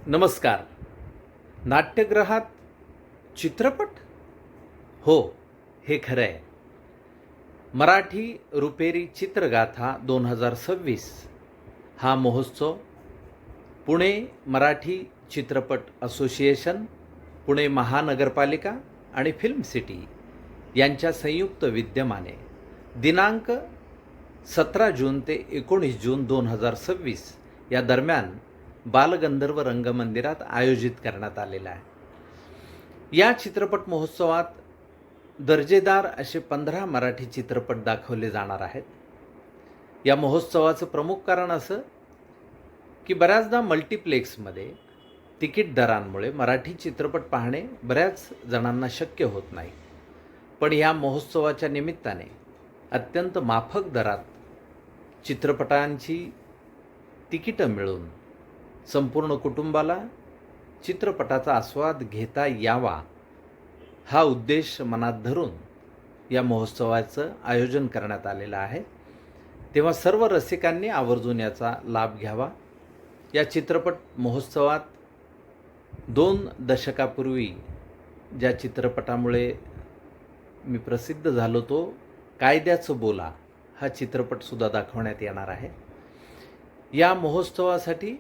नमस्कार. नाट्यगृहात चित्रपट? हो, हे खरं आहे. मराठी रुपेरी चित्रगाथा 2026 हा महोत्सव पुणे मराठी चित्रपट असोसिएशन, पुणे महानगरपालिका आणि फिल्म सिटी यांच्या संयुक्त विद्यमाने दिनांक 17 जून ते 19 जून 2026 या दरम्यान बालगंधर्व रंगमंदिरात आयोजित करण्यात आलेला आहे. या चित्रपट महोत्सवात दर्जेदार असे 15 मराठी चित्रपट दाखवले जाणार आहेत. या महोत्सवाचं प्रमुख कारण असं की बऱ्याचदा मल्टिप्लेक्समध्ये तिकीट दरांमुळे मराठी चित्रपट पाहणे बऱ्याच जणांना शक्य होत नाही. पण या महोत्सवाच्या निमित्ताने अत्यंत माफक दरात चित्रपटांची तिकीटं मिळून संपूर्ण कुटुंबाला चित्रपटाचा आस्वाद घेता यावा हा उद्देश मनात धरून या महोत्सवाचं आयोजन करण्यात आलेलं आहे. तेव्हा सर्व रसिकांनी आवर्जून याचा लाभ घ्यावा. या चित्रपट महोत्सवात 2 दशकापूर्वी ज्या चित्रपटामुळे मी प्रसिद्ध झालो तो कायद्याचं बोला हा चित्रपटसुद्धा दाखवण्यात येणार आहे. या महोत्सवासाठी